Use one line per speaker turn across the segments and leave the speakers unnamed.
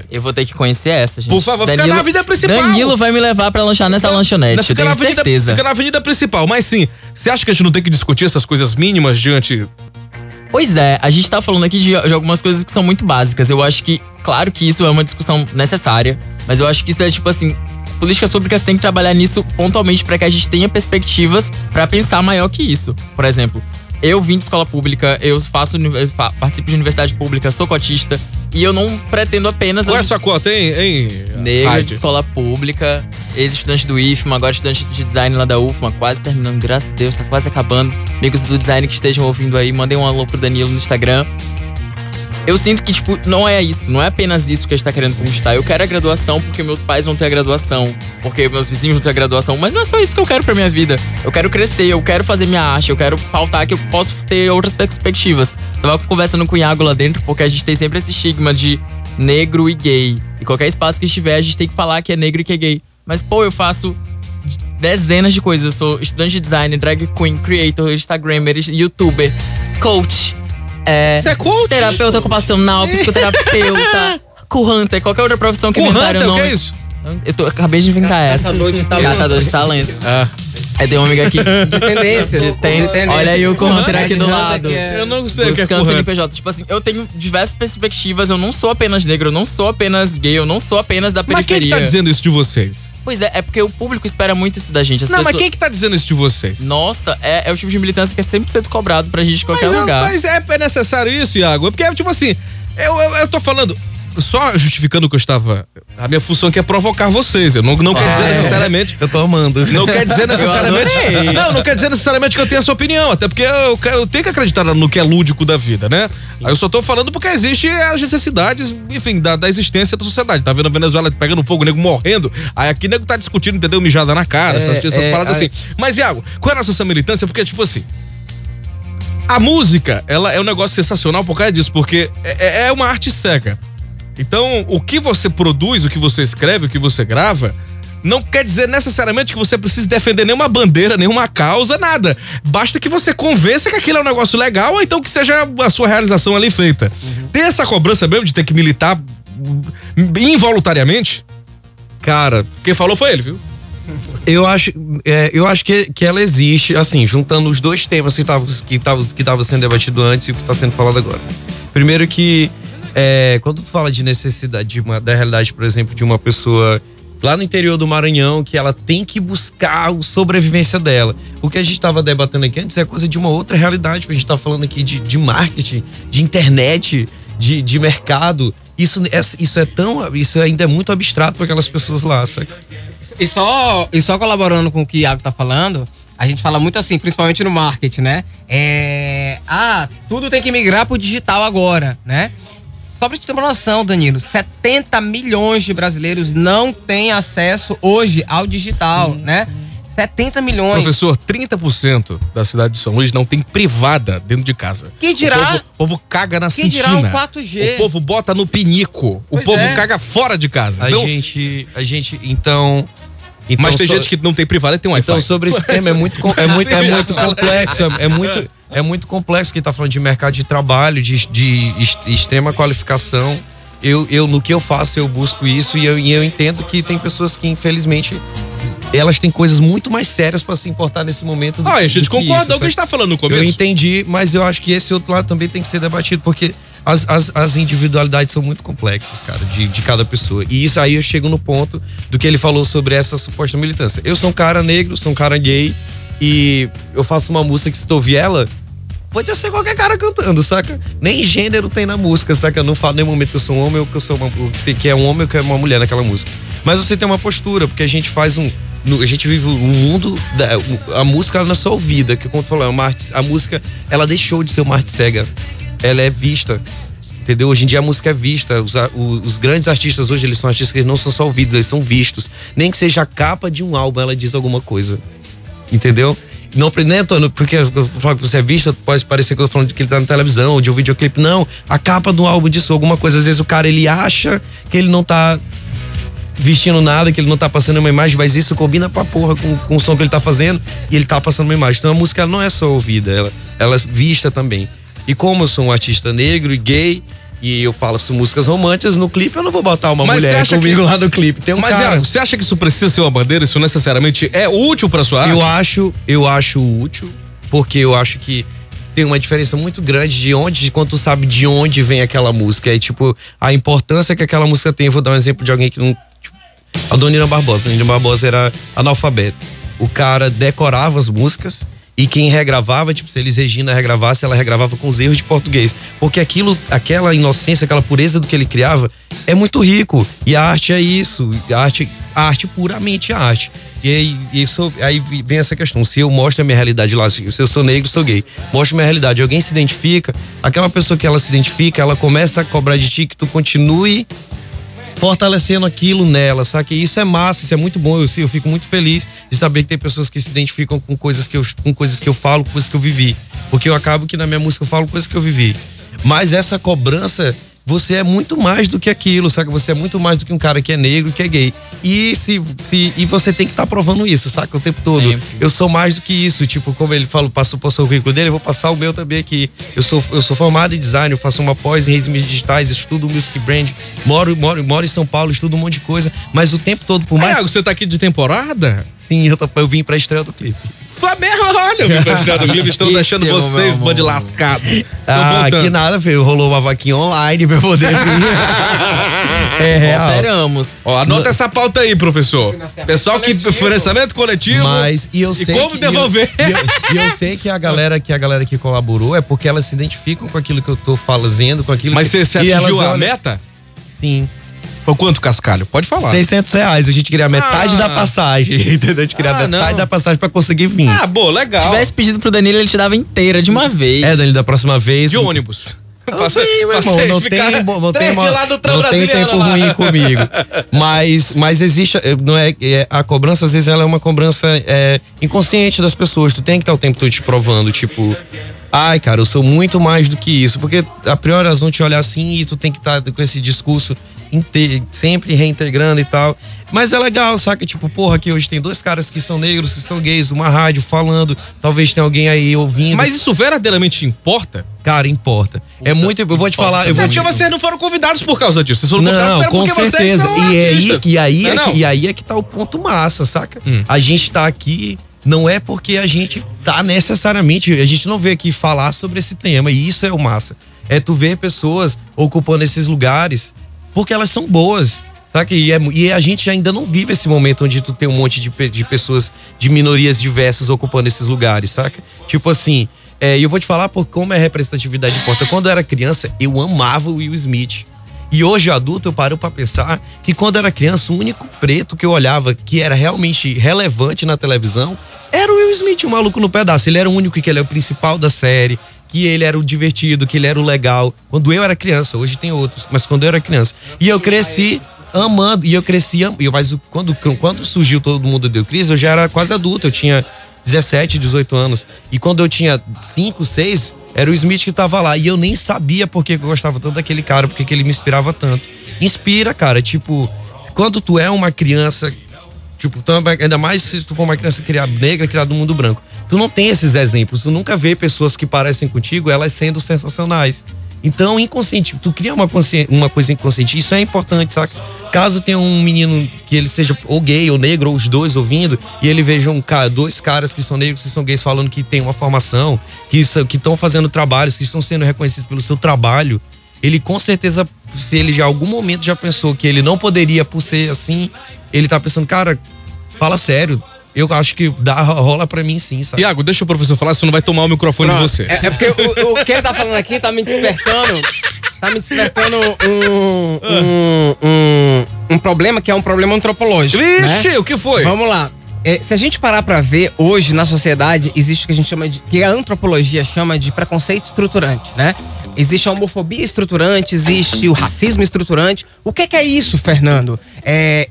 Eu vou ter que conhecer essa, gente.
Por favor, fica na avenida principal.
Danilo vai me levar pra lanchar nessa lanchonete, eu tenho certeza.
Fica na avenida principal, mas sim, você acha que a gente não tem que discutir essas coisas mínimas diante...
Pois é, a gente tá falando aqui de algumas coisas que são muito básicas. Eu acho que, claro que isso é uma discussão necessária, mas eu acho que isso é tipo assim, políticas públicas têm que trabalhar nisso pontualmente pra que a gente tenha perspectivas pra pensar maior que isso. Por exemplo, eu vim de escola pública, eu participo de universidade pública, sou cotista e eu não pretendo apenas...
Qual é a sua cota, hein?
Negro de escola pública, ex-estudante do IFMA, agora estudante de design lá da UFMA, quase terminando, graças a Deus, tá quase acabando. Amigos do design que estejam ouvindo aí, mandem um alô pro Danilo no Instagram. Eu sinto que, tipo, não é isso, não é apenas isso que a gente tá querendo conquistar. Eu quero a graduação porque meus pais vão ter a graduação, porque meus vizinhos vão ter a graduação, mas não é só isso que eu quero pra minha vida. Eu quero crescer, eu quero fazer minha arte, eu quero pautar que eu posso ter outras perspectivas. Tava conversando com o Iago lá dentro, porque a gente tem sempre esse estigma de negro e gay. E qualquer espaço que estiver, a gente tem que falar que é negro e que é gay. Mas, pô, eu faço dezenas de coisas. Eu sou estudante de design, drag queen, creator, instagrammer, youtuber, coach.
Você é coach?
Terapeuta ocupacional, psicoterapeuta, co-hunter, qualquer outra profissão que inventaram o nome.
O que é isso?
Acabei de inventar essa.
Caçador de talentos.
Tem uma amiga aqui.
De tendências.
Olha aí o co-hunter aqui do lado.
Eu não sei o que é
buscando
co-hunter.
CNPJ. Tipo assim, eu tenho diversas perspectivas. Eu não sou apenas negro, eu não sou apenas gay, eu não sou apenas da periferia.
Mas quem que tá dizendo isso de vocês?
Pois é porque o público espera muito isso da gente.
Mas quem que tá dizendo isso de vocês?
Nossa, é o tipo de militância que é 100% cobrado pra gente em qualquer lugar.
Mas é necessário isso, Iago? Porque, tipo assim, eu tô falando... Só justificando o que eu estava... A minha função aqui é provocar vocês. Eu não quer dizer necessariamente...
Eu tô amando.
Não quer dizer necessariamente... Não quer dizer necessariamente que eu tenho a sua opinião. Até porque eu tenho que acreditar no que é lúdico da vida, né? Aí eu só tô falando porque existe as necessidades, enfim, da existência da sociedade. Tá vendo a Venezuela pegando fogo, o nego morrendo. Aí aqui o nego tá discutindo, entendeu? Mijada na cara, essas paradas assim. Mas, Iago, qual é a nossa militância? Porque, tipo assim... A música, ela é um negócio sensacional por causa disso. Porque é uma arte cega. Então, o que você produz, o que você escreve, o que você grava, não quer dizer necessariamente que você precise defender nenhuma bandeira, nenhuma causa, nada. Basta que você convença que aquilo é um negócio legal, ou então que seja a sua realização ali feita. Tem essa cobrança mesmo de ter que militar involuntariamente?
Cara,
quem falou foi ele, viu?
Eu acho que ela existe, assim, juntando os dois temas que estavam sendo debatido antes e o que está sendo falado agora. Primeiro que quando tu fala de necessidade da realidade, por exemplo, de uma pessoa lá no interior do Maranhão, que ela tem que buscar a sobrevivência dela. O que a gente estava debatendo aqui antes é coisa de uma outra realidade, porque a gente tá falando aqui de marketing, de internet, de mercado. Isso ainda é muito abstrato para aquelas pessoas lá, sabe?
E só colaborando com o que o Iago tá falando, a gente fala muito assim, principalmente no marketing, né? Tudo tem que migrar pro digital agora, né? Só pra te ter uma noção, Danilo, 70 milhões de brasileiros não têm acesso hoje ao digital, né? 70 milhões.
Professor, 30% da cidade de São Luís não tem privada dentro de casa.
Que dirá?
O povo caga na cintina.
Que dirá um 4G?
O povo bota no pinico. O povo caga fora de casa. Mas tem gente que não tem privada e tem Wi-Fi.
Então, sobre esse tema é muito complexo. É muito complexo que tá falando de mercado de trabalho, de extrema qualificação. No que eu faço, eu busco isso e eu entendo que tem pessoas que, infelizmente, elas têm coisas muito mais sérias pra se importar nesse momento.
A gente concorda com o que a gente tá falando no começo.
Eu entendi, mas eu acho que esse outro lado também tem que ser debatido, porque as individualidades são muito complexas, cara, de cada pessoa. E isso aí eu chego no ponto do que ele falou sobre essa suposta militância. Eu sou um cara negro, sou um cara gay, e eu faço uma música que, se tu ouvir ela, pode ser qualquer cara cantando, saca? Nem gênero tem na música, saca? Eu não falo em nenhum momento que eu sou um homem ou que eu sou que é um homem ou que é uma mulher naquela música. Mas você tem uma postura, porque a gente a gente vive um mundo a música, ela não é só ouvida, que como tu falou, a música, ela deixou de ser uma arte cega. Ela é vista, entendeu? Hoje em dia a música é vista. Os grandes artistas hoje, eles são artistas que não são só ouvidos, eles são vistos. Nem que seja a capa de um álbum, ela diz alguma coisa, entendeu? Não, porque eu falo que você é visto, pode parecer que eu tô falando de que ele tá na televisão, ou de um videoclipe. Não, a capa do álbum diz alguma coisa. Às vezes o cara, ele acha que ele não tá vestindo nada, que ele não tá passando uma imagem, mas isso combina pra porra com o som que ele tá fazendo, e ele tá passando uma imagem. Então a música, ela não é só ouvida, ela é vista também. E como eu sou um artista negro e gay, e eu faço músicas românticas no clipe, eu não vou botar uma
Mas você
mulher
acha
comigo lá no clipe. Tem um
Mas,
cara.
Iago, você acha que isso precisa ser uma bandeira? Isso necessariamente é útil pra sua arte?
Eu acho útil, porque eu acho que tem uma diferença muito grande de quando tu sabe de onde vem aquela música. É tipo, a importância que aquela música tem. Eu vou dar um exemplo de alguém que não. Tipo, a Dona Nina Barbosa. A Nina Barbosa era analfabeto. O cara decorava as músicas e quem regravava, tipo, se Elis Regina regravasse, ela regravava com os erros de português. Porque aquela inocência, aquela pureza do que ele criava é muito rico. E a arte é isso. A arte puramente a arte. E aí vem essa questão, se eu mostro a minha realidade lá, se eu sou negro, sou gay, mostro a minha realidade, alguém se identifica, aquela pessoa que ela se identifica, ela começa a cobrar de ti que tu continue fortalecendo aquilo nela, sabe? E isso é massa, isso é muito bom, eu fico muito feliz de saber que tem pessoas que se identificam com coisas que eu falo, com coisas que eu vivi, porque eu acabo que na minha música eu falo coisas que eu vivi, mas essa cobrança, você é muito mais do que aquilo, sabe? Você é muito mais do que um cara que é negro, que é gay. E você tem que estar provando isso, saca? O tempo todo. Sempre. Eu sou mais do que isso. Tipo, como ele falou, passou o currículo dele, eu vou passar o meu também aqui. Eu sou formado em design, eu faço uma pós em redes digitais, estudo music brand, moro em São Paulo, estudo um monte de coisa. Mas o tempo todo, por mais...
Iago, você tá aqui de temporada?
Sim, eu vim pra estreia do clipe.
Flamengo, olha, eu vim pra estreia do clipe, estão deixando vocês bande lascado.
Que nada, filho. Rolou uma vaquinha online pra poder vir.
É real. Esperamos.
Ó, anota essa pauta aí, professor. Pessoal que financiamento coletivo.
Mas, e eu sei
como devolver.
E eu sei que a galera que colaborou é porque elas se identificam com aquilo que eu tô fazendo, com aquilo
Mas
que...
Mas você atingiu a meta?
Sim.
Por quanto, Cascalho? Pode falar.
R$600. A gente queria metade da passagem, entendeu? A gente queria metade da passagem pra conseguir vir.
Boa, legal.
Se tivesse pedido pro Danilo, ele te dava inteira de uma vez.
Danilo, da próxima vez.
De ônibus.
Não tem tempo ruim comigo. Mas existe, não é, a cobrança, às vezes, ela é uma cobrança inconsciente das pessoas. Tu tem que estar o tempo todo te provando, tipo... Ai, cara, eu sou muito mais do que isso. Porque a priori elas vão te olhar assim e tu tem que estar com esse discurso sempre reintegrando e tal. Mas é legal, saca? Tipo, porra, aqui hoje tem dois caras que são negros, que são gays, uma rádio falando, talvez tenha alguém aí ouvindo.
Mas isso verdadeiramente importa?
Cara, importa.
Puta,
é muito, eu vou te falar...
Porque vocês não foram convidados por causa disso. Vocês foram
convidados
porque
certeza.
Vocês são
E aí é que tá o ponto massa, saca? A gente tá aqui... Não é porque a gente tá necessariamente... A gente não veio aqui falar sobre esse tema. E isso é o massa. É tu ver pessoas ocupando esses lugares porque elas são boas, saca? E a gente ainda não vive esse momento onde tu tem um monte de pessoas de minorias diversas ocupando esses lugares, saca? Tipo assim... E eu vou te falar por como a representatividade importa. Quando eu era criança, eu amava o Will Smith. E hoje, adulto, eu paro pra pensar que quando eu era criança, o único preto que eu olhava que era realmente relevante na televisão era o Will Smith, o maluco no pedaço. Ele era o único que ele é o principal da série, que ele era o divertido, que ele era o legal. Quando eu era criança, hoje tem outros, mas quando eu era criança. E eu cresci amando, mas quando surgiu Todo Mundo Deu Crise, eu já era quase adulto, eu tinha 17, 18 anos. E quando eu tinha 5, 6, era o Smith que tava lá. E eu nem sabia por que eu gostava tanto daquele cara, porque que ele me inspirava tanto. Inspira, cara, tipo, quando tu é uma criança, tipo, ainda mais se tu for uma criança negra, criada no mundo branco, tu não tem esses exemplos, tu nunca vê pessoas que parecem contigo, elas sendo sensacionais. Então, inconsciente, tu cria uma coisa inconsciente, isso é importante, saca? Caso tenha um menino que ele seja ou gay ou negro, ou os dois ouvindo, e ele veja dois caras que são negros, que são gays, falando que tem uma formação, que estão fazendo trabalhos, que estão sendo reconhecidos pelo seu trabalho, ele com certeza, se ele já em algum momento já pensou que ele não poderia por ser assim, ele tá pensando, cara, fala sério. Eu acho que rola pra mim sim, sabe?
Iago, deixa o professor falar, senão vai tomar o microfone de você.
É porque o que ele tá falando aqui tá me despertando. Tá me despertando um problema que é um problema antropológico.
Vixe,
né?
O que foi?
Vamos lá. Se a gente parar pra ver, hoje na sociedade existe o que a gente chama de... que a antropologia chama de preconceito estruturante, né? Existe a homofobia estruturante, existe o racismo estruturante. O que é isso, Fernando?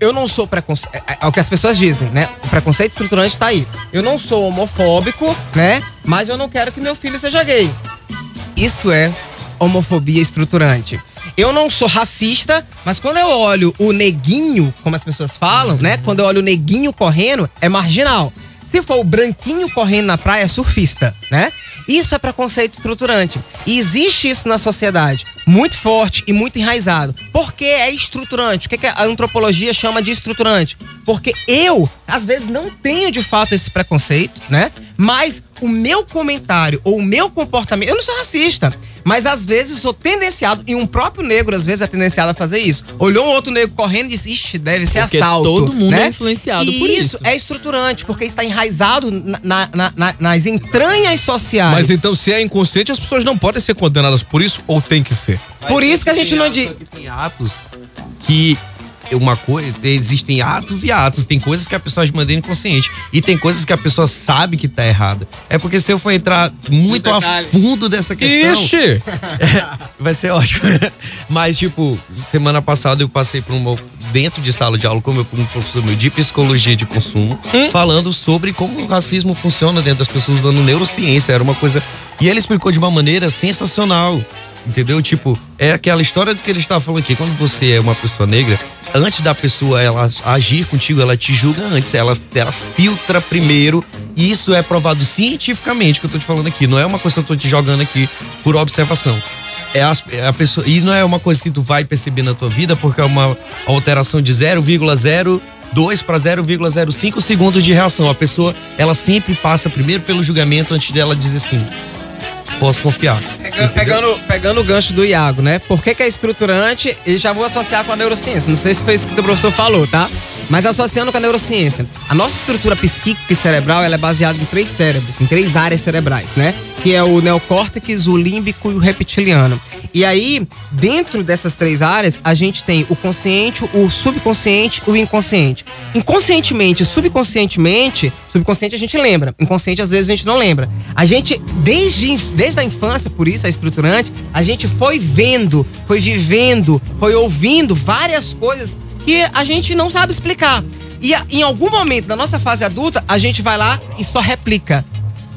Eu não sou preconceito... É o que as pessoas dizem, né? O preconceito estruturante tá aí. Eu não sou homofóbico, né? Mas eu não quero que meu filho seja gay. Isso é homofobia estruturante. Eu não sou racista, mas quando eu olho o neguinho, como as pessoas falam, né? Quando eu olho o neguinho correndo, é marginal. Se for o branquinho correndo na praia, é surfista, né? Isso é preconceito estruturante. E existe isso na sociedade. muito forte e muito enraizado. Por que é estruturante? O que a antropologia chama de estruturante? Porque eu, às vezes, não tenho de fato esse preconceito, né? Mas o meu comentário ou o meu comportamento... Eu não sou racista, mas às vezes sou tendenciado, e um próprio negro às vezes é tendenciado a fazer isso. Olhou um outro negro correndo e disse, ixi, deve ser
porque
assalto.
todo mundo
né?
é influenciado
e
por isso.
É estruturante, porque está enraizado nas entranhas sociais.
Mas então, se é inconsciente, as pessoas não podem ser condenadas por isso ou tem que ser?
Por isso que a gente não diz...
Tem atos que... existem atos e atos. Tem coisas que a pessoa age de maneira inconsciente e tem coisas que a pessoa sabe que tá errada. É porque se eu for entrar muito a fundo dessa questão...
Ixi!
Vai ser ótimo. Mas, tipo, semana passada eu passei por dentro de sala de aula com um professor meu de psicologia de consumo, falando sobre como o racismo funciona dentro das pessoas, usando neurociência. Era uma coisa... E ele explicou de uma maneira sensacional. Entendeu? Tipo, é aquela história do que ele estava falando aqui. Quando você é uma pessoa negra, antes da pessoa ela agir contigo, ela te julga antes. Ela filtra primeiro. E isso é provado cientificamente, que eu tô te falando aqui. Não é uma coisa que eu tô te jogando aqui por observação. É a pessoa, e não é uma coisa que tu vai perceber na tua vida, porque é uma alteração de 0,02 para 0,05 segundos de reação. A pessoa, ela sempre passa primeiro pelo julgamento antes dela dizer sim. Posso confiar.
Pegando o gancho do Iago, né? Por que é estruturante? E já vou associar com a neurociência. Não sei se foi isso que o professor falou, tá? Mas associando com a neurociência. A nossa estrutura psíquica e cerebral, ela é baseada em 3 cérebros, em 3 áreas cerebrais, né? Que é o neocórtex, o límbico e o reptiliano. E aí, dentro dessas 3 áreas, a gente tem o consciente, o subconsciente e o inconsciente. Inconscientemente, subconsciente a gente lembra. Inconsciente, às vezes, a gente não lembra. A gente, desde a infância, por isso é estruturante, a gente foi vendo, foi vivendo, foi ouvindo várias coisas que a gente não sabe explicar. E em algum momento da nossa fase adulta, a gente vai lá e só replica.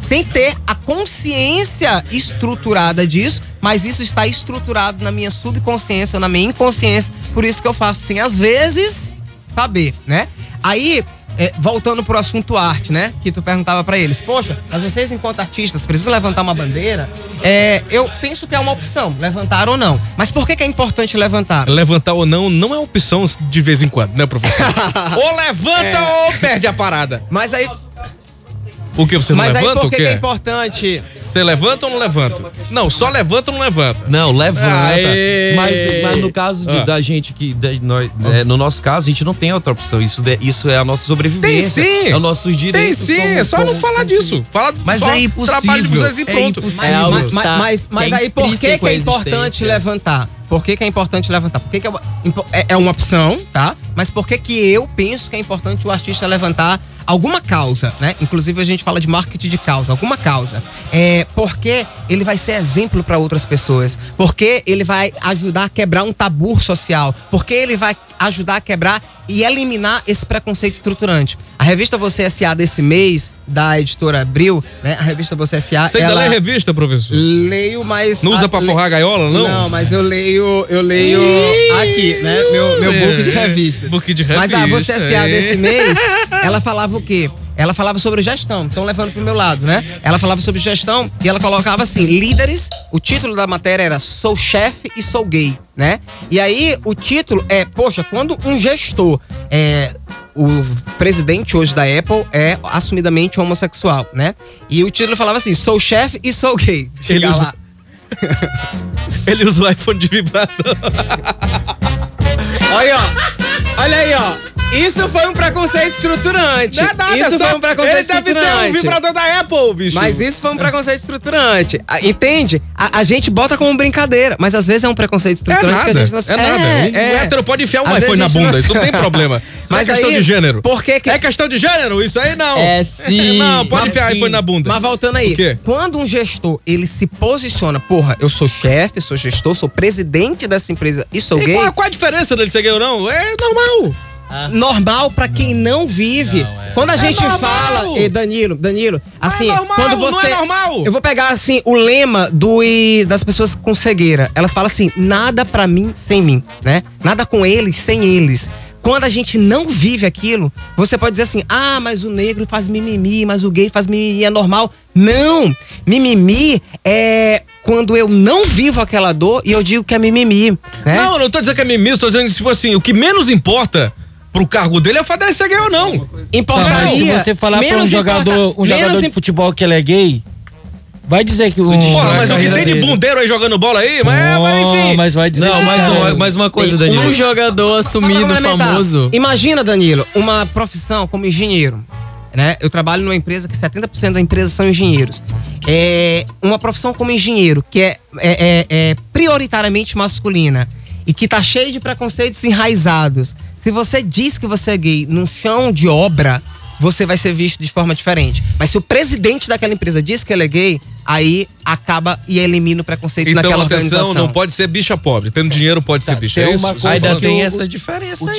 Sem ter a consciência estruturada disso, mas isso está estruturado na minha subconsciência ou na minha inconsciência. Por isso que eu faço sem, às vezes, saber, né? Aí, voltando pro assunto arte, né? Que tu perguntava pra eles. Poxa, mas vocês, enquanto artistas, precisam levantar uma bandeira? Eu penso que é uma opção, levantar ou não. Mas por que é importante levantar?
Levantar ou não é opção de vez em quando, né, professor? Ou levanta ou perde a parada.
Mas aí...
O que você não levanta?
Mas aí por que é
é
importante?
Você levanta ou não levanta? Não, só levanta ou não levanta?
Não, levanta.
Aê!
Mas no caso da gente, no nosso caso, a gente não tem outra opção. Isso é a nossa sobrevivência.
Tem sim!
É os nossos direitos.
Tem sim, é só não falar disso. Fala,
mas
só
é impossível.
Trabalho de vocês e pronto.
Mas aí por que é importante levantar? Por que é importante levantar? Porque é uma opção, tá? Mas por que eu penso que é importante o artista levantar alguma causa, né? Inclusive a gente fala de marketing de causa, alguma causa. Porque ele vai ser exemplo para outras pessoas. Porque ele vai ajudar a quebrar um tabu social. Porque ele vai ajudar a quebrar e eliminar esse preconceito estruturante. A revista Você S.A. desse mês, da editora Abril, né? A revista Você S.A.
Você ainda lê revista, professor?
Leio, mas...
Não usa pra forrar a gaiola, não?
Não, mas eu leio aqui, né? Meu book de revista.
Book de revista.
Mas a Você S.A. desse mês, ela falava o quê? Ela falava sobre gestão, então levando pro meu lado, né? Ela falava sobre gestão e ela colocava assim, líderes, o título da matéria era Sou Chefe e Sou Gay, né? E aí o título poxa, quando um gestor, o presidente hoje da Apple é assumidamente homossexual, né? E o título falava assim, sou chefe e sou gay.
Ele usa o iPhone de vibrador.
Olha aí, ó. Isso foi um preconceito estruturante.
Não é nada,
isso foi um preconceito estruturante.
Ele deve ter um vibrador da Apple, bicho.
Mas isso foi um preconceito estruturante. Entende? A gente bota como brincadeira, mas às vezes é um preconceito estruturante que a gente não...
Um hétero pode enfiar um iPhone na bunda, isso não tem problema. Mas é questão de gênero.
Por que
É questão de gênero? Isso aí não.
É sim.
Não, pode enfiar iPhone na bunda.
Mas voltando aí, quando um gestor, ele se posiciona, porra, eu sou chefe, sou gestor, sou presidente dessa empresa e sou gay...
Qual a diferença dele ser gay ou não? É normal.
Normal pra quem não vive. Quando a gente fala, Danilo, assim,
não é normal,
quando você,
não é normal.
Eu vou pegar assim o lema das pessoas com cegueira. Elas falam assim: nada pra mim sem mim, né? Nada com eles sem eles. Quando a gente não vive aquilo, você pode dizer assim: ah, mas o negro faz mimimi, mas o gay faz mimimi, é normal. Não, mimimi é quando eu não vivo aquela dor e eu digo que é mimimi, né?
Não, eu não tô dizendo que é mimimi, tô dizendo, tipo assim, o que menos importa pro cargo dele é o fato dele ser gay ou não.
Importaria.
Mas se você falar pra um jogador de futebol que ele é gay, vai dizer que
Porra, mas o que tem de bundeiro aí jogando bola aí, mas enfim.
Mas vai dizer.
Não, mais uma coisa, Danilo.
Um jogador assumido, famoso.
Imagina, Danilo, uma profissão como engenheiro, né? Eu trabalho numa empresa que 70% da empresa são engenheiros. Uma profissão como engenheiro, que é prioritariamente masculina e que tá cheio de preconceitos enraizados. Se você diz que você é gay num chão de obra, você vai ser visto de forma diferente. Mas se o presidente daquela empresa diz que ele é gay, aí acaba e elimina o preconceito naquela organização.
Então, não pode ser bicha pobre. Tendo dinheiro pode ser bicha. É isso?
Ainda tem essa diferença aí.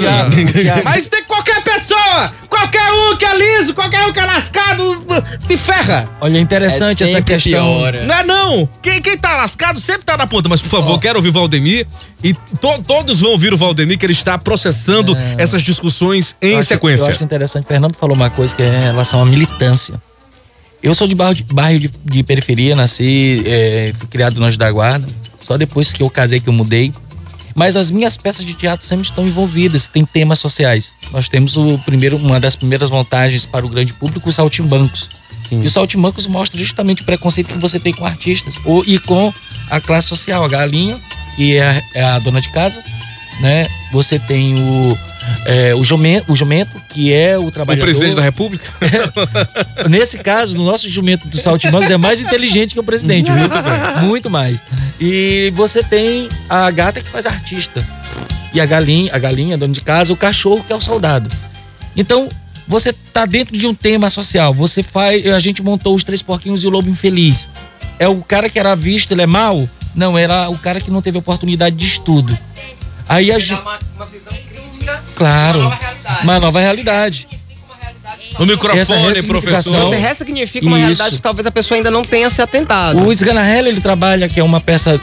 Mas tem qualquer pessoa, qualquer um que é liso, qualquer um que é lascado, se ferra.
Olha, interessante essa questão.
Piora.
Não é não. Quem tá lascado sempre tá na ponta. Mas, por favor, quero ouvir o Valdemir. E todos vão ouvir o Valdemir, que ele está processando essas discussões em sequência.
Eu acho interessante. Fernando falou uma coisa que é em relação à militância. Eu sou de bairro de periferia, nasci, fui criado no Anjo da Guarda. Só depois que eu casei que eu mudei. Mas as minhas peças de teatro sempre estão envolvidas, tem temas sociais. Nós temos uma das primeiras montagens para o grande público, os Saltimbancos. Sim. E os Saltimbancos mostra justamente o preconceito que você tem com artistas e com a classe social. A Galinha, que é a dona de casa, né? Você tem o jumento, que é o trabalhador.
O presidente da República?
Nesse caso, no nosso jumento dos Saltimbancos é mais inteligente que o presidente, muito mais. E você tem a gata que faz artista. E a galinha, dona de casa, o cachorro que é o soldado. Então, você tá dentro de um tema social. A gente montou os 3 porquinhos e o lobo infeliz. É o cara que era visto, ele é mau? Não, era o cara que não teve oportunidade de estudo. Aí a gente... uma visão crítica, claro, uma nova realidade.
No microfone, professor.
Você ressignifica uma realidade que talvez a pessoa ainda não tenha se atentado.
O Sganarella, ele trabalha, que é uma peça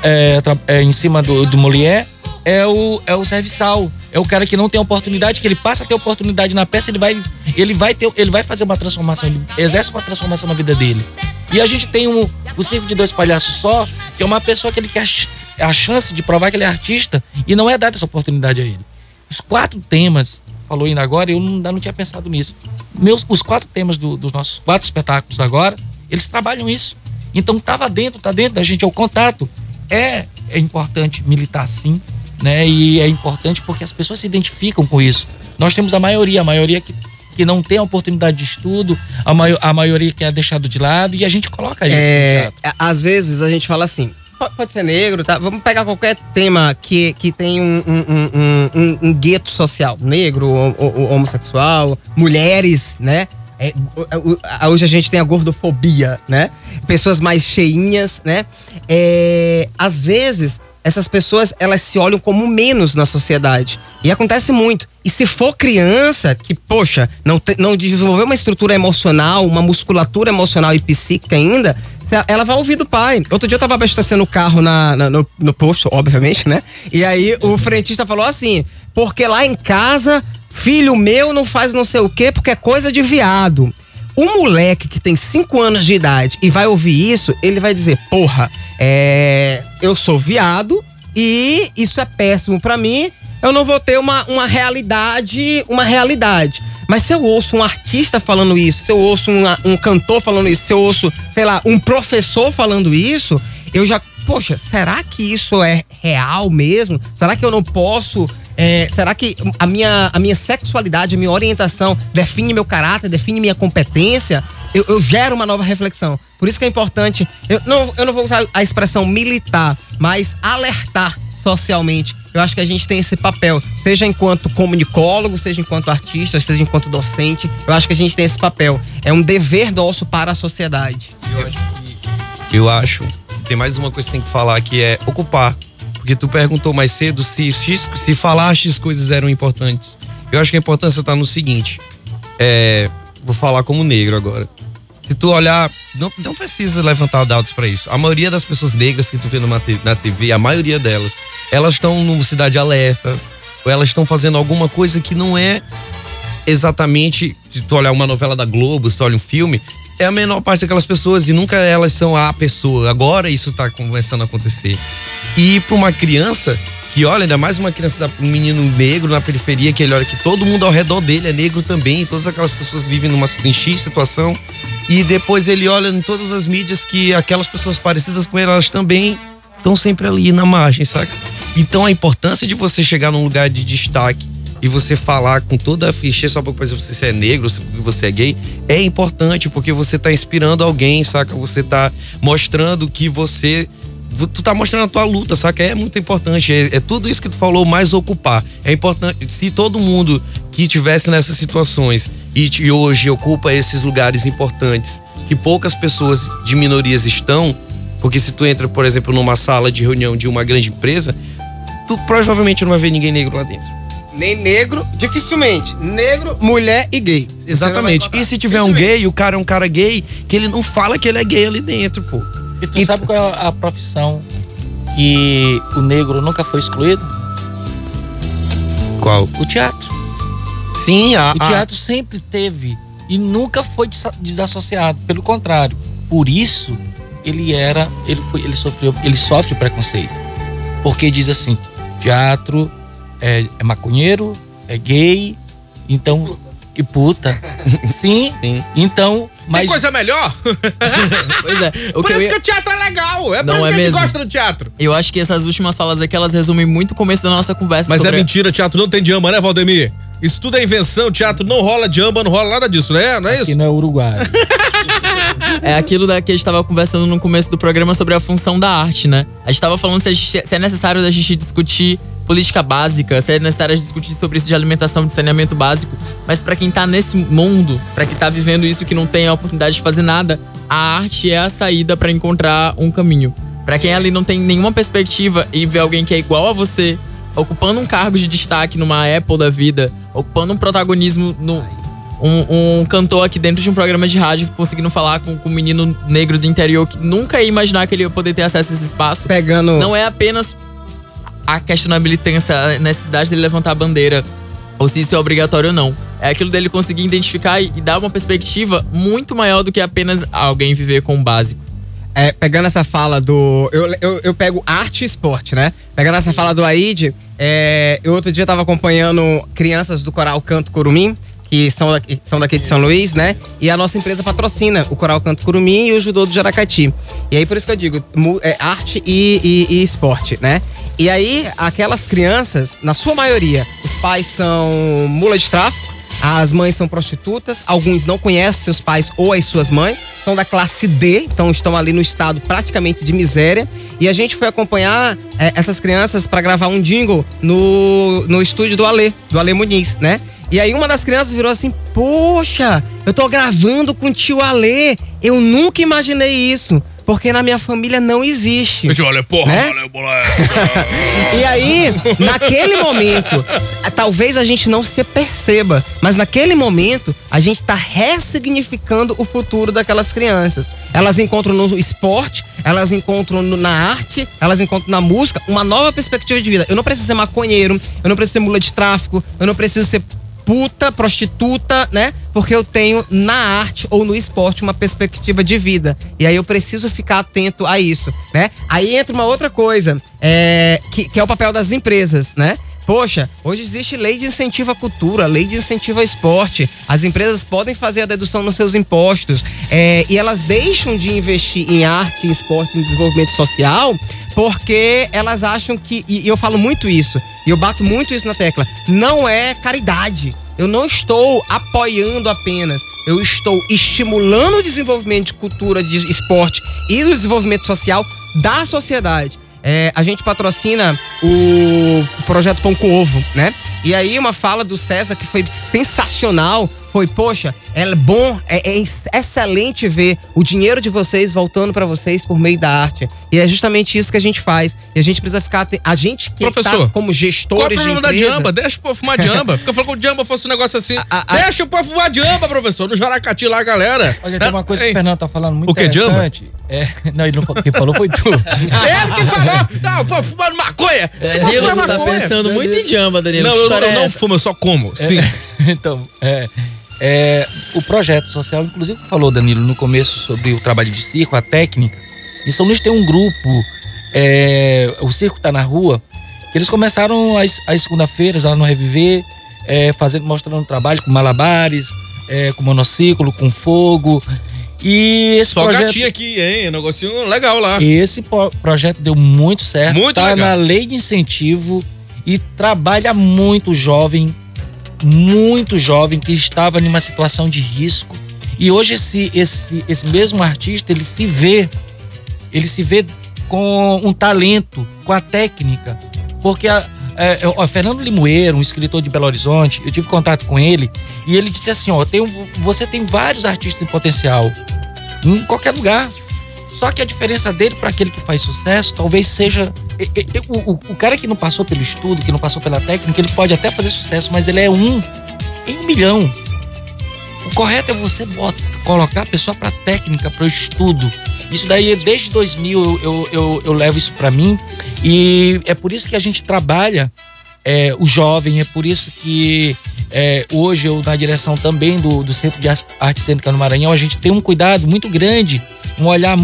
em cima do Molière, é o serviçal. É o cara que não tem oportunidade, que ele passa a ter oportunidade na peça, ele vai fazer uma transformação, ele exerce uma transformação na vida dele. E a gente tem o Circo de Dois Palhaços Só, que é uma pessoa que ele quer a chance de provar que ele é artista e não é dada essa oportunidade a ele. Os 4 temas, falou ainda agora, eu ainda não tinha pensado nisso. Os 4 temas dos nossos 4 espetáculos agora, eles trabalham isso. Então tá dentro da gente, é o contato. É importante militar sim, né? E é importante porque as pessoas se identificam com isso. Nós temos a maioria que não tem a oportunidade de estudo, a maioria que é deixado de lado, e a gente coloca isso no teatro.
Às vezes a gente fala assim, pode ser negro, tá? Vamos pegar qualquer tema que tem um gueto social, negro, homossexual, mulheres, né? Hoje a gente tem a gordofobia, né? Pessoas mais cheinhas, né? Às vezes essas pessoas, elas se olham como menos na sociedade. E acontece muito. E se for criança que, poxa, não desenvolveu uma estrutura emocional, uma musculatura emocional e psíquica ainda, ela vai ouvir do pai. Outro dia eu tava abastecendo o carro no posto, obviamente, né? E aí o frentista falou assim, porque lá em casa, filho meu não faz não sei o quê, porque é coisa de viado. Um moleque que tem 5 anos de idade e vai ouvir isso, ele vai dizer, porra, eu sou viado e isso é péssimo pra mim, eu não vou ter uma realidade. Mas se eu ouço um artista falando isso, se eu ouço um cantor falando isso, se eu ouço, sei lá, um professor falando isso, eu já, poxa, será que isso é real mesmo? Será que eu não posso... será que a minha sexualidade, a minha orientação define meu caráter, define minha competência? Eu gero uma nova reflexão. Por isso que é importante, eu não vou usar a expressão militar, mas alertar socialmente. Eu acho que a gente tem esse papel, seja enquanto comunicólogo, seja enquanto artista, seja enquanto docente. Eu acho que a gente tem esse papel. É um dever nosso para a sociedade.
Eu acho que tem mais uma coisa que tem que falar, que é ocupar. Porque tu perguntou mais cedo se falar X coisas eram importantes. Eu acho que a importância tá no seguinte. Vou falar como negro agora. Se tu olhar, não precisa levantar dados para isso. A maioria das pessoas negras que tu vê na TV, a maioria delas, elas estão no Cidade Alerta, ou elas estão fazendo alguma coisa que não é exatamente, se tu olhar uma novela da Globo, se tu olha um filme, é a menor parte daquelas pessoas e nunca elas são a pessoa. Agora isso tá começando a acontecer. E para uma criança que olha, ainda mais uma criança, um menino negro na periferia, que ele olha que todo mundo ao redor dele é negro também, todas aquelas pessoas vivem numa X situação, e depois ele olha em todas as mídias que aquelas pessoas parecidas com ele, elas também estão sempre ali na margem, saca? Então a importância de você chegar num lugar de destaque e você falar com toda a ficha, só por exemplo, se você é negro, se você é gay, é importante, porque você tá inspirando alguém, saca? Você tá mostrando que tu tá mostrando a tua luta, saca? É muito importante, é tudo isso que tu falou, mais ocupar. É importante, se todo mundo que tivesse nessas situações e hoje ocupa esses lugares importantes, que poucas pessoas de minorias estão, porque se tu entra, por exemplo, numa sala de reunião de uma grande empresa, tu provavelmente não vai ver ninguém negro lá dentro.
Nem negro, dificilmente. Negro, mulher e gay.
Exatamente. E se tiver um gay, o cara é um cara gay, que ele não fala que ele é gay ali dentro, pô.
E tu sabe qual é a profissão que o negro nunca foi excluído?
Qual?
O teatro.
Sim,
o teatro sempre teve e nunca foi desassociado. Pelo contrário, por isso ele sofre preconceito. Porque diz assim, teatro é maconheiro, é gay, então... E puta. Sim. Então... Mas...
Tem coisa melhor?
Pois é.
Por isso que o teatro é legal. É por isso que a gente gosta do teatro.
Eu acho que essas últimas falas aqui, elas resumem muito o começo da nossa conversa.
Mas é mentira, teatro não tem jamba, né, Valdemir? Isso tudo é invenção, teatro não rola jamba, não rola nada disso, né? Não é isso?
Aqui não é Uruguai.
É aquilo que a gente tava conversando no começo do programa sobre a função da arte, né? A gente tava falando se é necessário a gente discutir política básica, se é necessário discutir sobre isso de alimentação, de saneamento básico, mas pra quem tá nesse mundo, pra quem tá vivendo isso, que não tem a oportunidade de fazer nada, a arte é a saída pra encontrar um caminho. Pra quem ali não tem nenhuma perspectiva e vê alguém que é igual a você, ocupando um cargo de destaque numa Apple da vida, ocupando um protagonismo um cantor aqui dentro de um programa de rádio, conseguindo falar com um menino negro do interior que nunca ia imaginar que ele ia poder ter acesso a esse espaço. Não é apenas a questionabilitância, a necessidade dele levantar a bandeira, ou se isso é obrigatório ou não. É aquilo dele conseguir identificar e dar uma perspectiva muito maior do que apenas alguém viver com o básico.
Pegando essa fala do... Eu pego arte e esporte, né? Pegando essa fala do Aide, eu outro dia tava acompanhando crianças do Coral Canto Curumim, que são daqui de São Luís, né? E a nossa empresa patrocina o Coral Canto Curumim e o Judô do Jaracati. E aí, por isso que eu digo, arte e esporte, né? E aí, aquelas crianças, na sua maioria, os pais são mula de tráfico, as mães são prostitutas, alguns não conhecem seus pais ou as suas mães, são da classe D, então estão ali no estado praticamente de miséria. E a gente foi acompanhar essas crianças para gravar um jingle no estúdio do Ale Muniz, né? E aí uma das crianças virou assim, poxa, eu tô gravando com o tio Ale, eu nunca imaginei isso, porque na minha família não existe.
Olha, porra,
né?
olha, moleque.
E aí, naquele momento, talvez a gente não se perceba, mas naquele momento, a gente tá ressignificando o futuro daquelas crianças. Elas encontram no esporte, elas encontram na arte, elas encontram na música uma nova perspectiva de vida. Eu não preciso ser maconheiro, eu não preciso ser mula de tráfico, eu não preciso ser puta, prostituta, né? Porque eu tenho na arte ou no esporte uma perspectiva de vida. E aí eu preciso ficar atento a isso, né? Aí entra uma outra coisa, que é o papel das empresas, né? Poxa, hoje existe lei de incentivo à cultura, lei de incentivo ao esporte. As empresas podem fazer a dedução nos seus impostos. E elas deixam de investir em arte, em esporte, em desenvolvimento social, porque elas acham que, e eu falo muito isso, e eu bato muito isso na tecla, não é caridade. Eu não estou apoiando apenas, eu estou estimulando o desenvolvimento de cultura, de esporte e do desenvolvimento social da sociedade. A gente patrocina o projeto Pão com Ovo, né? E aí uma fala do César que foi sensacional, foi, poxa, é bom, é excelente ver o dinheiro de vocês voltando pra vocês por meio da arte. E é justamente isso que a gente faz. E a gente precisa ficar... A gente que
Professor,
tá como gestores de empresas...
Qual é o problema da jamba? Deixa o povo fumar jamba. Fica falando que o jamba fosse um negócio assim. Deixa o povo fumar jamba, professor. No Jaracati lá, galera.
Olha, tem uma coisa que o Fernando tá falando muito
o que,
interessante. Não, ele não falou. Quem falou foi tu.
Ele que falou. Não, o povo fumando maconha.
Danilo, tu tá pensando muito em jamba, Danilo.
Não, eu não fumo, eu só como. Sim.
Então, o projeto social, inclusive tu falou, Danilo, no começo sobre o trabalho de circo, a técnica. Em São Luís tem um grupo, o Circo Tá na Rua, que eles começaram as segunda-feiras lá no Reviver, mostrando trabalho com malabares, com monociclo, com fogo. E esse
Só
projeto,
gatinha aqui, hein? Negocinho legal lá.
Esse projeto deu muito certo.
Muito
tá
legal.
na lei de incentivo e trabalha muito jovem que estava em uma situação de risco. E hoje esse mesmo artista, ele se vê com um talento, com a técnica. Porque Fernando Limoeiro, um escritor de Belo Horizonte, eu tive contato com ele e ele disse assim, você tem vários artistas em potencial em qualquer lugar. Só que a diferença dele para aquele que faz sucesso talvez seja o cara que não passou pelo estudo, que não passou pela técnica, ele pode até fazer sucesso, mas ele é um em 1 milhão. O correto é você colocar a pessoa para técnica, para o estudo. Isso daí, desde 2000, eu levo isso para mim. E é por isso que a gente trabalha o jovem, é por isso que hoje eu, na direção também do Centro de Arte Cênica no Maranhão, a gente tem um cuidado muito grande, um olhar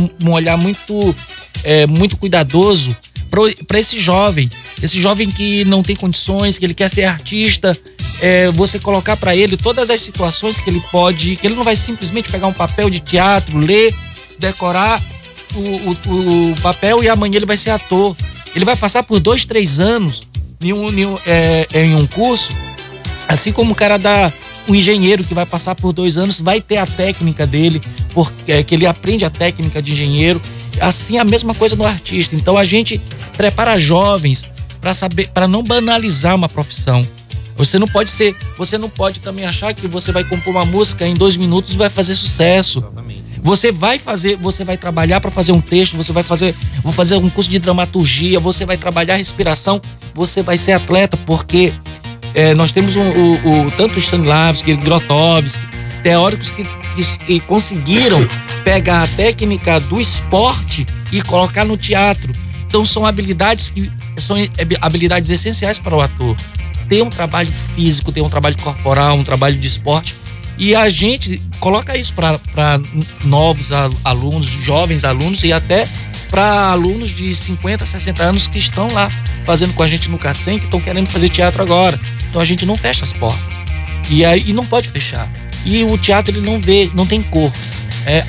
muito cuidadoso para esse jovem que não tem condições, que ele quer ser artista. Você colocar para ele todas as situações que ele não vai simplesmente pegar um papel de teatro, ler, decorar o papel e amanhã ele vai ser ator. Ele vai passar por 2, 3 anos em um curso, assim como o engenheiro que vai passar por 2 anos vai ter a técnica dele, porque que ele aprende a técnica de engenheiro. Assim a mesma coisa no artista. Então a gente prepara jovens para não banalizar uma profissão. Você não pode também achar que você vai compor uma música em 2 minutos e vai fazer sucesso.
Exatamente.
Você vai trabalhar para fazer um texto, vou fazer um curso de dramaturgia, você vai trabalhar respiração, você vai ser atleta, porque nós temos tanto o Stanislavski, Grotowski, teóricos que conseguiram pegar a técnica do esporte e colocar no teatro. Então são habilidades essenciais para o ator. Ter um trabalho físico, ter um trabalho corporal, um trabalho de esporte. E a gente coloca isso para novos alunos, jovens alunos e até para alunos de 50, 60 anos que estão lá fazendo com a gente no Cacém, que estão querendo fazer teatro agora. Então a gente não fecha as portas. E não pode fechar. E o teatro ele não tem cor.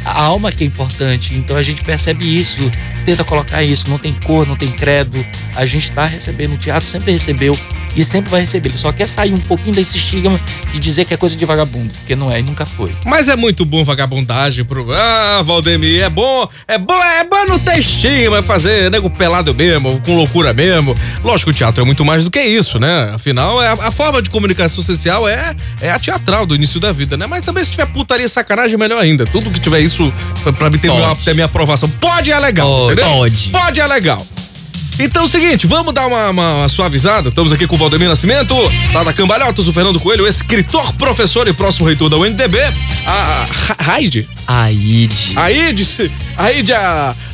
A alma que é importante. Então a gente percebe isso, tenta colocar isso. Não tem cor, não tem credo. A gente está recebendo, o teatro sempre recebeu e sempre vai receber. Ele só quer sair um pouquinho desse estigma de dizer que é coisa de vagabundo, porque não é e nunca foi.
Mas é muito bom vagabundagem Valdemir, é bom não ter estigma, fazer nego pelado mesmo, com loucura mesmo. Lógico que o teatro é muito mais do que isso, né? Afinal, a forma de comunicação social é a teatral do início da vida, né? Mas também se tiver putaria e sacanagem, melhor ainda. Tudo que tiver isso, pra mim ter minha aprovação. Pode é legal, entendeu? Pode é legal. Então é o seguinte, vamos dar uma suavizada. Estamos aqui com o Valdemir Nascimento, lá da Cambalhotas, o Fernando Coelho, escritor, professor e próximo reitor da UNDB, a Raide,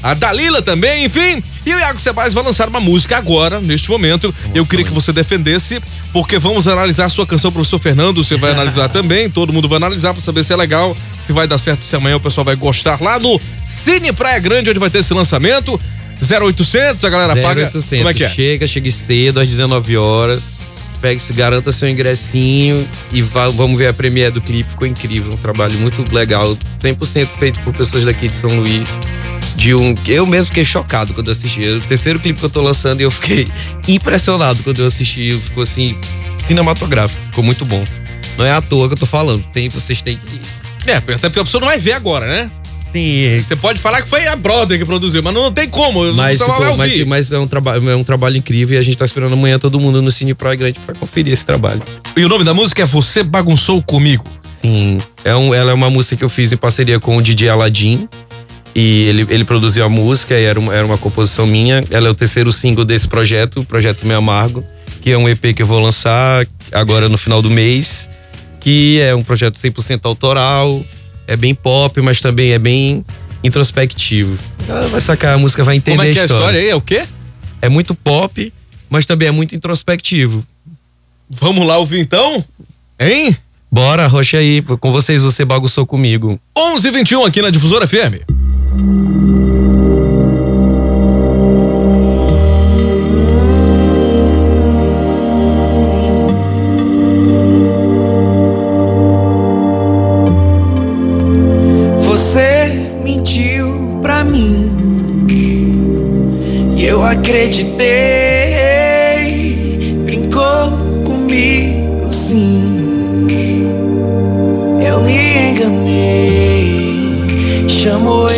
a Dalila também, enfim. E o Iago Sebais vai lançar uma música agora, neste momento. Eu queria que você defendesse, porque vamos analisar a sua canção, professor Fernando, você vai analisar também, todo mundo vai analisar pra saber se é legal, se vai dar certo, se amanhã o pessoal vai gostar lá no Cine Praia Grande, onde vai ter esse lançamento. 0800, a galera
0800,
paga. Como é que é?
Chegue cedo às 19 horas. Garanta seu ingressinho e vamos ver a premiere do clipe. Ficou incrível, um trabalho muito legal, 100% feito por pessoas daqui de São Luís. Eu mesmo fiquei chocado quando eu assisti. É o terceiro clipe que eu tô lançando e eu fiquei impressionado quando eu assisti. Ficou assim, cinematográfico, ficou muito bom. Não é à toa que eu tô falando, vocês têm que ir.
Até porque a pessoa não vai ver agora, né?
Sim.
Você pode falar que foi a Brother que produziu, mas não tem como.
Mas é um trabalho incrível e a gente tá esperando amanhã todo mundo no Cine Praia Grande pra conferir esse trabalho.
E o nome da música é Você Bagunçou Comigo.
Sim. Ela é uma música que eu fiz em parceria com o DJ Aladim. E ele produziu a música e era uma composição minha. Ela é o terceiro single desse projeto, o Projeto Me Amargo, que é um EP que eu vou lançar agora no final do mês, que é um projeto 100% autoral. É bem pop, mas também é bem introspectivo. Ela vai sacar a música, vai entender a história.
Como é que é a história aí? É o quê?
É muito pop, mas também é muito introspectivo.
Vamos lá ouvir então? Hein?
Bora, roxa aí. Com vocês, você bagunçou comigo.
11h21 aqui na Difusora FM.
Você mentiu pra mim e eu acreditei. Brincou comigo, sim. Eu me enganei. Chamou